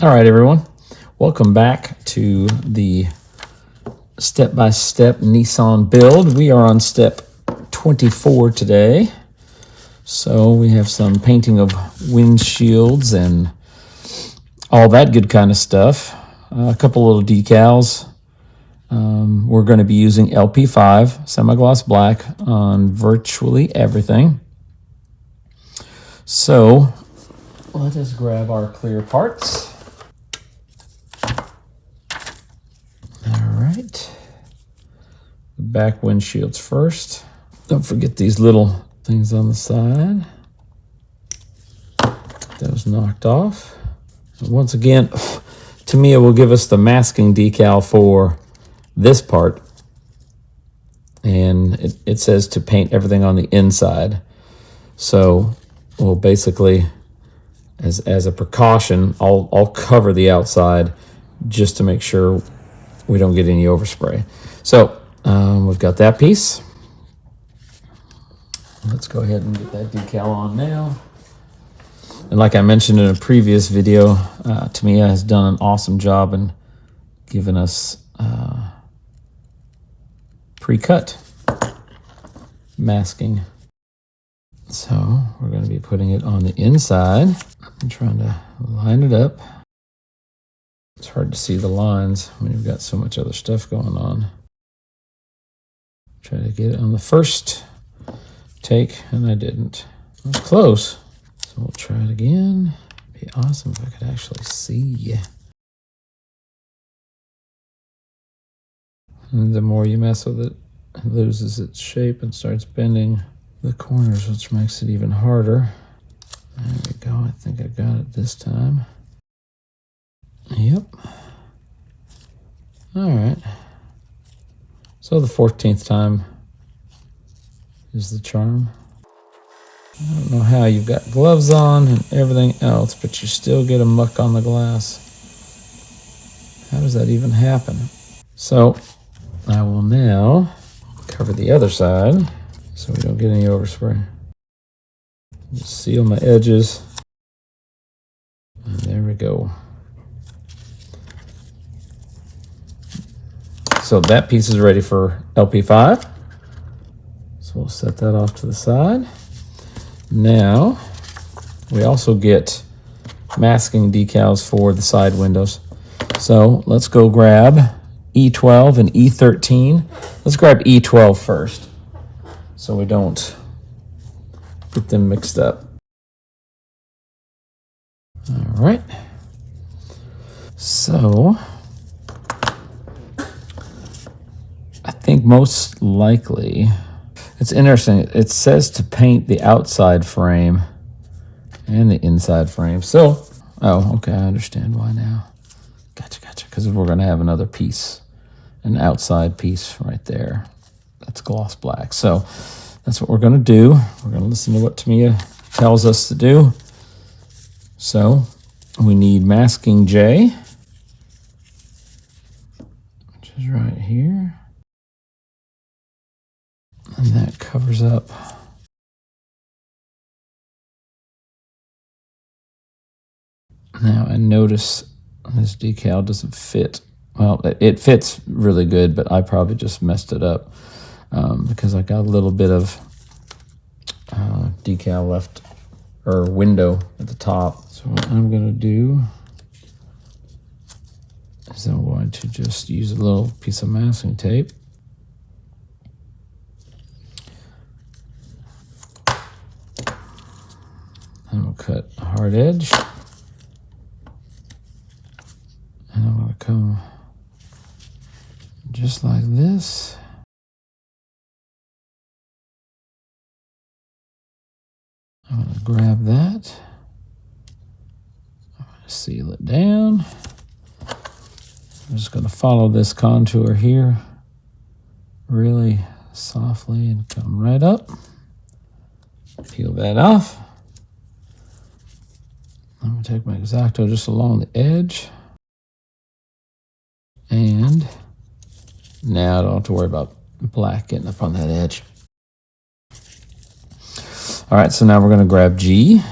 All right, everyone. Welcome back to the step-by-step Nissan build. We are on step 24 today. So we have some painting of windshields and all that good kind of stuff. A couple little decals. We're going to be using LP5 semi-gloss black on virtually everything. So let us grab our clear parts. Back windshields first. Don't forget these little things on the side. That was knocked off. And once again, Tamiya will give us the masking decal for this part. And it says to paint everything on the inside. So we'll basically, as a precaution, I'll cover the outside just to make sure we don't get any overspray. So we've got that piece. Let's go ahead and get that decal on now. And like I mentioned in a previous video, Tamiya has done an awesome job in giving us pre-cut masking. So we're going to be putting it on the inside. I'm trying to line it up. It's hard to see the lines when you've got so much other stuff going on. Try to get it on the first take, and I didn't. It was close. So we'll try it again. It'd be awesome if I could actually see. And the more you mess with it, it loses its shape and starts bending the corners, which makes it even harder. There we go. I think I got it this time. Yep. All right. So the 14th time is the charm. I don't know how you've got gloves on and everything else, but you still get a muck on the glass. How does that even happen? So I will now cover the other side so we don't get any overspray. Just seal my edges. And there we go. So that piece is ready for LP5. So we'll set that off to the side. Now, we also get masking decals for the side windows. So let's go grab E12 and E13. Let's grab E12 first so we don't get them mixed up. All right. So I think most likely, it's interesting, it says to paint the outside frame and the inside frame. So, oh, okay, I understand why now. Gotcha, because we're going to have another piece, an outside piece right there. That's gloss black. So that's what we're going to do. We're going to listen to what Tamiya tells us to do. So we need masking J, which is right here. And that covers up now. And notice this decal doesn't fit. Well, it fits really good, but I probably just messed it up because I got a little bit of decal left, or window at the top. So what I'm going to do is I'm going to just use a little piece of masking tape. And we'll cut a hard edge. And I'm going to come just like this. I'm going to grab that. I'm going to seal it down. I'm just going to follow this contour here really softly and come right up. Peel that off. I'm going to take my X-Acto just along the edge. And now I don't have to worry about black getting up on that edge. All right, so now we're going to grab G.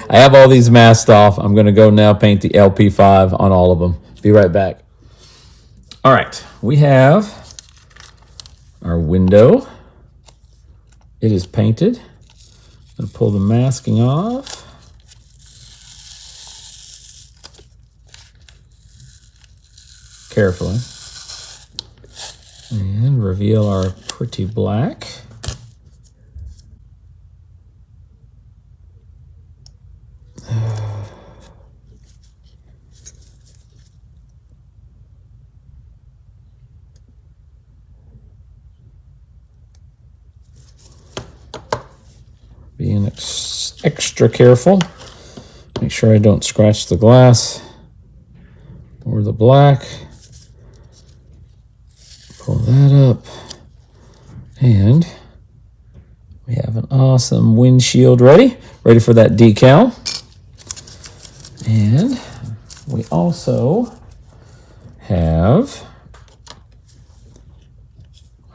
I have all these masked off. I'm going to go now paint the LP5 on all of them. Be right back. All right, we have our window. It is painted. I'm going to pull the masking off. Carefully. And reveal our pretty black. Being extra careful. Make sure I don't scratch the glass or the black. Pull that up. And we have an awesome windshield ready for that decal. And we also have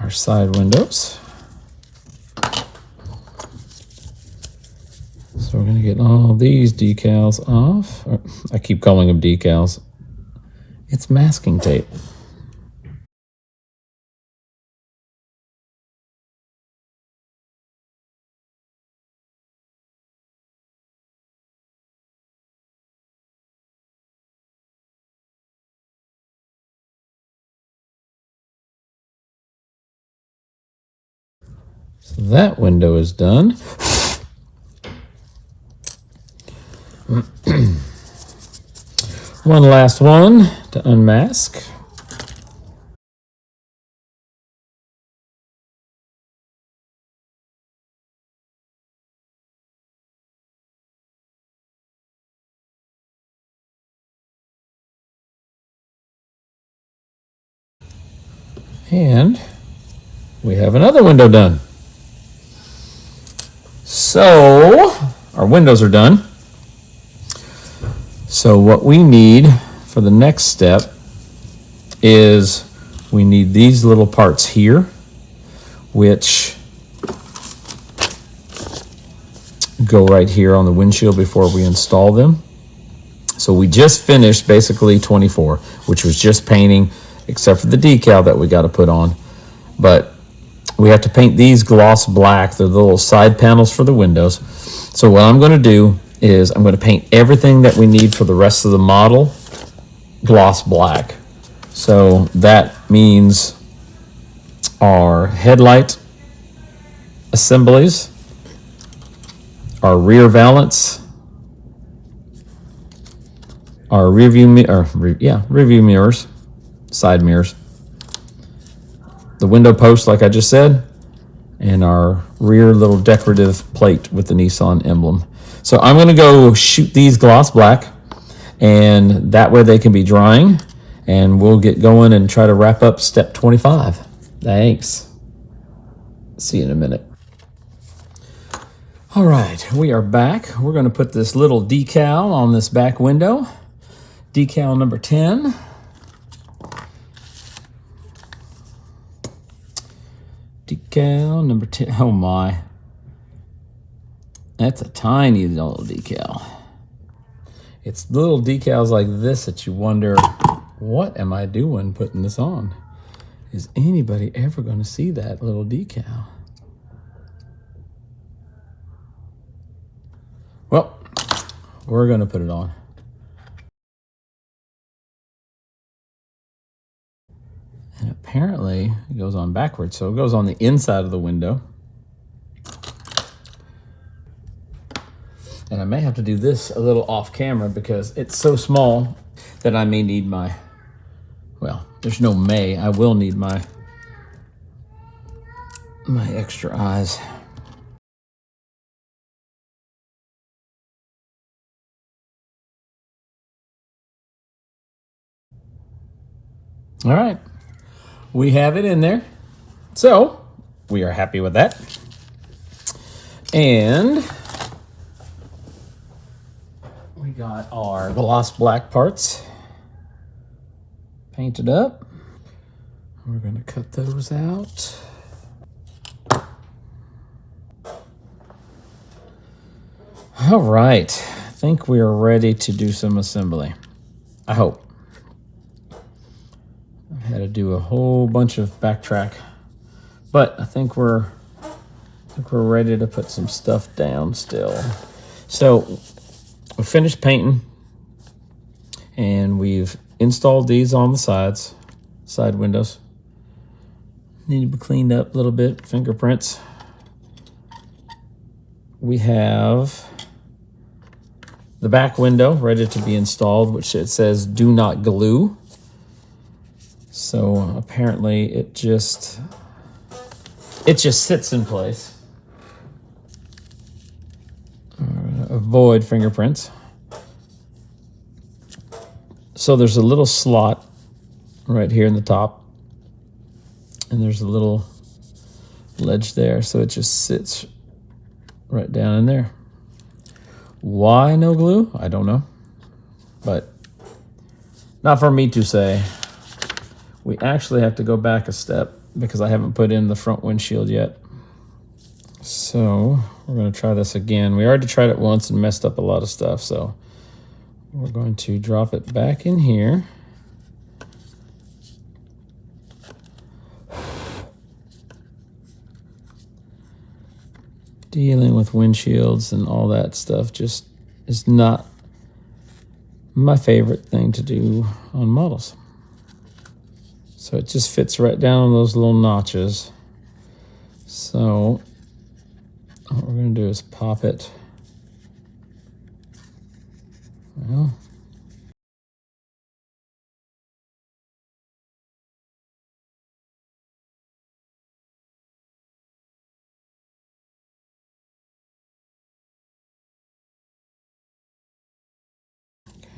our side windows. So we're going to get all these decals off. I keep calling them decals. It's masking tape. So that window is done. One last one to unmask. And we have another window done. So our windows are done. So what we need for the next step is we need these little parts here, which go right here on the windshield before we install them. So we just finished basically 24, which was just painting, except for the decal that we got to put on. But we have to paint these gloss black. They're the little side panels for the windows. So what I'm going to do is I'm going to paint everything that we need for the rest of the model gloss black. So that means our headlight assemblies, our rear valance, our rearview mirrors, side mirrors, the window post like I just said, and our rear little decorative plate with the Nissan emblem. So I'm going to go shoot these gloss black, and that way they can be drying, and we'll get going and try to wrap up step 25. Thanks. See you in a minute. All right, we are back. We're going to put this little decal on this back window. Decal number 10. Decal number 10. Oh my. That's a tiny little decal. It's little decals like this that you wonder, what am I doing putting this on? Is anybody ever going to see that little decal? Well, we're going to put it on. And apparently it goes on backwards, so it goes on the inside of the window. And I may have to do this a little off camera because it's so small that I may need my, well, there's no may, I will need my extra eyes. All right, we have it in there. So we are happy with that. And we got our gloss black parts painted up. We're going to cut those out. All right. think we are ready to do some assembly. I hope. I had to do a whole bunch of backtrack, but I think we're ready to put some stuff down still. So we finished painting, and we've installed these on the side windows. Need to be cleaned up a little bit, fingerprints. We have the back window ready to be installed, which it says do not glue. So apparently it just sits in place. Avoid fingerprints. So there's a little slot right here in the top, and there's a little ledge there, so it just sits right down in there. Why no glue? I don't know, but not for me to say. We actually have to go back a step because I haven't put in the front windshield yet. So we're going to try this again. We already tried it once and messed up a lot of stuff, so we're going to drop it back in here. Dealing with windshields and all that stuff just is not my favorite thing to do on models. So it just fits right down on those little notches. So what we're going to do is pop it. Well,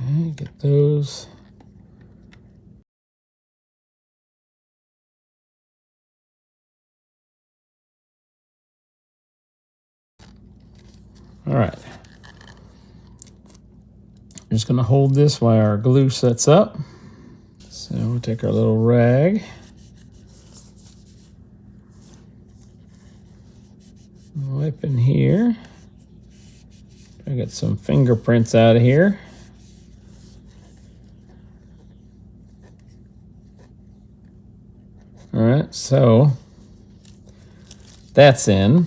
okay, get those. All right. I'm just going to hold this while our glue sets up. So we'll take our little rag. Wipe in here. I got some fingerprints out of here. All right, so that's in.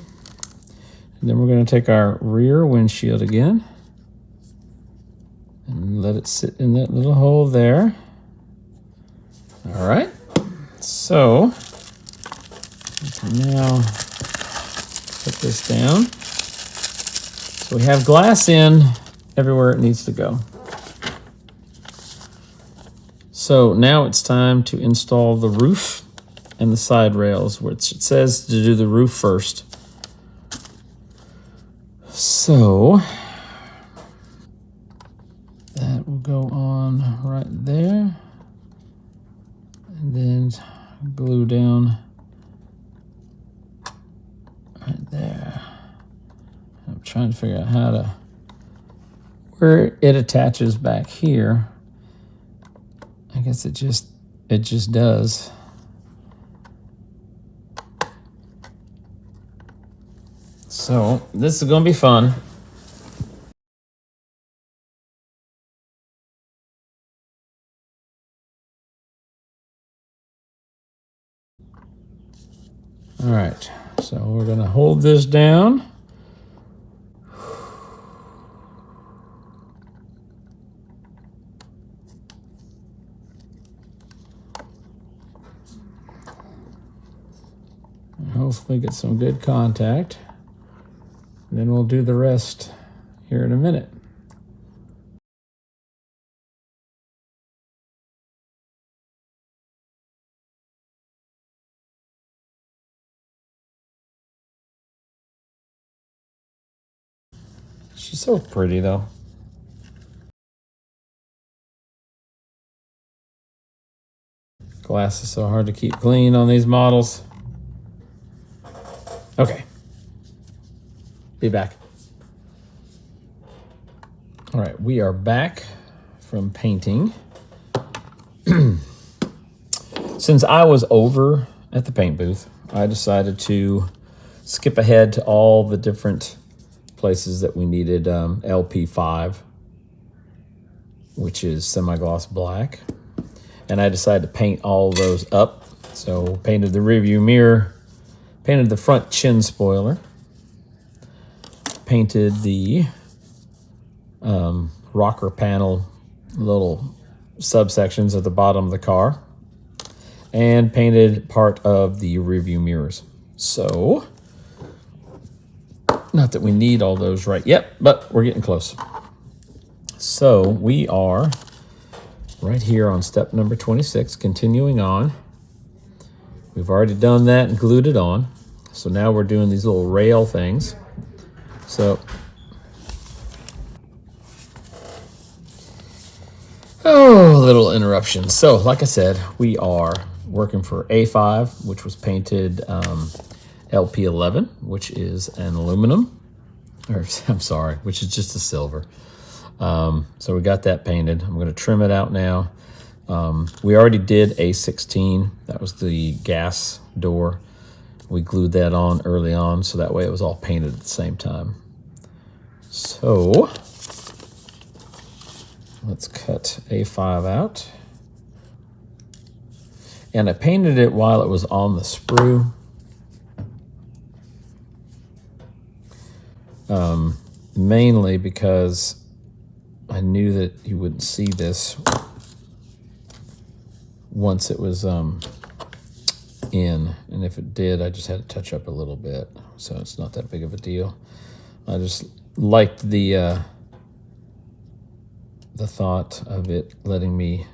And then we're going to take our rear windshield again and let it sit in that little hole there. All right, so we can now put this down. So we have glass in everywhere it needs to go. So now it's time to install the roof and the side rails, which it says to do the roof first. So that will go on right there, and then glue down right there. I'm trying to figure out where it attaches back here. I guess it just does. So this is going to be fun. All right, so we're going to hold this down. And hopefully get some good contact. And then we'll do the rest here in a minute. She's so pretty though. Glass is so hard to keep clean on these models. Okay. Be back. All right, we are back from painting. Since I was over at the paint booth, I decided to skip ahead to all the different places that we needed LP5, which is semi-gloss black. And I decided to paint all those up. So painted the rearview mirror, painted the front chin spoiler, painted the rocker panel little subsections at the bottom of the car, and painted part of the rearview mirrors. So, not that we need all those right yet, but we're getting close. So we are right here on step number 26, continuing on. We've already done that and glued it on. So now we're doing these little rail things. So, oh, little interruption. So, like I said, we are working for A5, which was painted LP11, which is an aluminum, or I'm sorry, which is just a silver. So we got that painted. I'm going to trim it out now. We already did A16. That was the gas door. We glued that on early on, so that way it was all painted at the same time. So let's cut A5 out. And I painted it while it was on the sprue. Mainly because I knew that you wouldn't see this once it was in, and if it did, I just had to touch up a little bit, so it's not that big of a deal. I just liked the thought of it letting me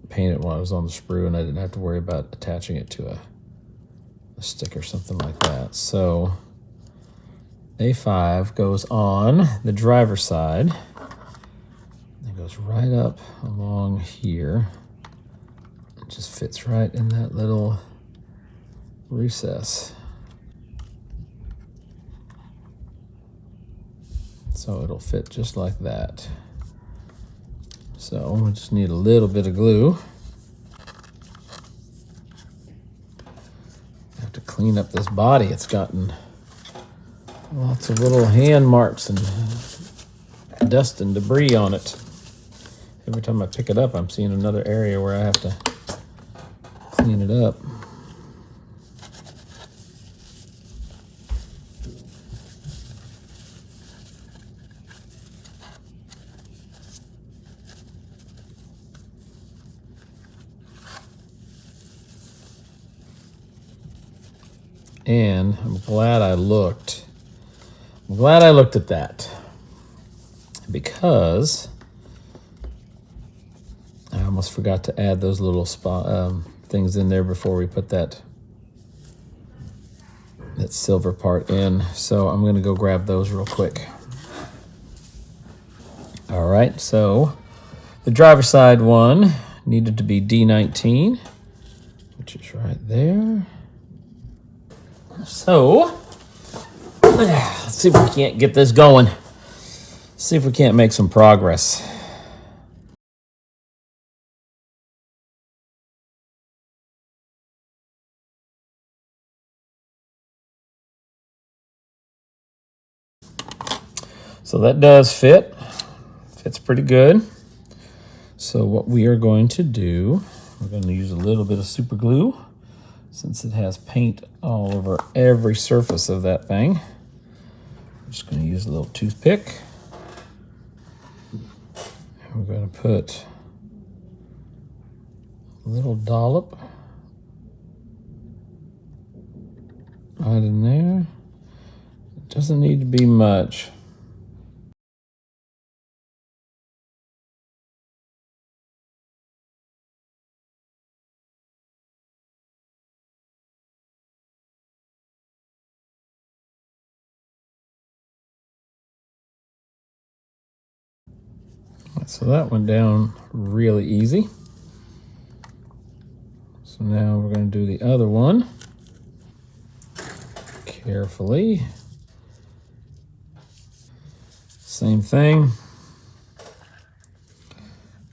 paint it while I was on the sprue, and I didn't have to worry about attaching it to a stick or something like that. So A5 goes on the driver's side. It goes right up along here. It just fits right in that little recess. So it'll fit just like that. So we just need a little bit of glue. I have to clean up this body. It's gotten lots of little hand marks and dust and debris on it. Every time I pick it up, I'm seeing another area where I have to clean it up. And I'm glad I looked. I'm glad I looked at that, because I almost forgot to add those little things in there before we put that silver part in. So I'm going to go grab those real quick. All right, so the driver's side one needed to be D19, which is right there. So let's see if we can't get this going. See if we can't make some progress. So that does fit. Fits pretty good. So what we are going to do, we're going to use a little bit of super glue, since it has paint all over every surface of that thing. I'm just going to use a little toothpick. We're going to put a little dollop right in there. It doesn't need to be much. So that went down really easy. So now we're going to do the other one carefully. Same thing.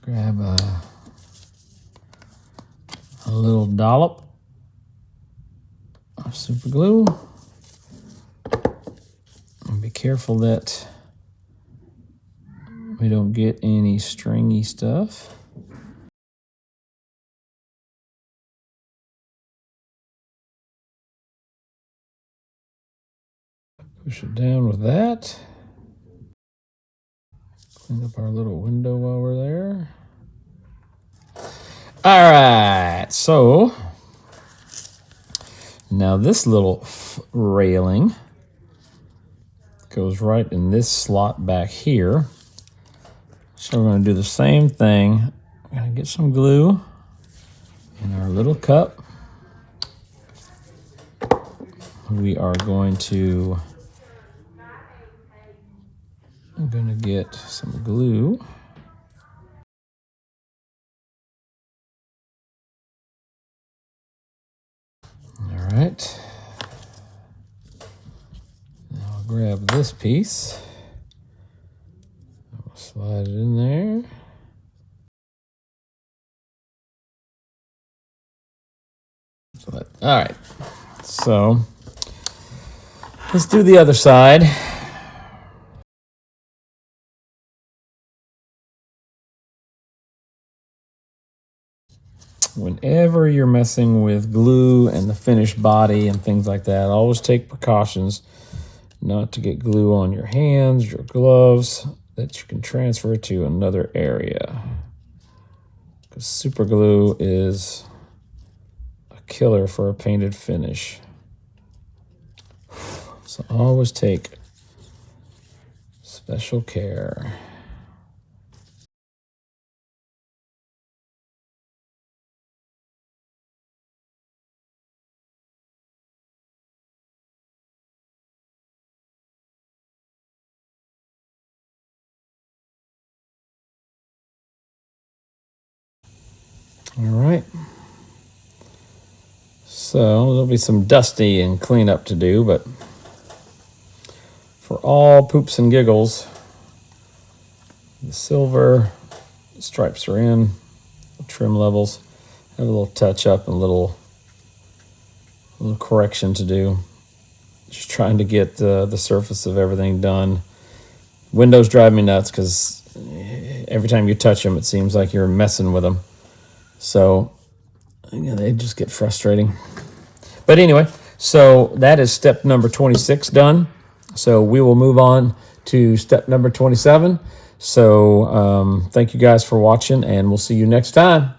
Grab a little dollop of super glue. careful that we don't get any stringy stuff. Push it down with that. Clean up our little window while we're there. All right, so now this little railing goes right in this slot back here. So we're going to do the same thing. We're going to get some glue in our little cup. We are going to, I'm going to get some glue. All right. Now I'll grab this piece. I'll slide it in there. All right. So let's do the other side. Whenever you're messing with glue and the finished body and things like that, always take precautions not to get glue on your hands, your gloves, that you can transfer to another area. Because super glue is a killer for a painted finish. So always take special care. All right. So there'll be some dusty and cleanup to do, but for all poops and giggles, the silver stripes are in, trim levels, have a little touch up and a little correction to do. Just trying to get the surface of everything done. Windows drive me nuts because every time you touch them, it seems like you're messing with them. So they just get frustrating. But anyway, so that is step number 26 done. So we will move on to step number 27. So thank you guys for watching, and we'll see you next time.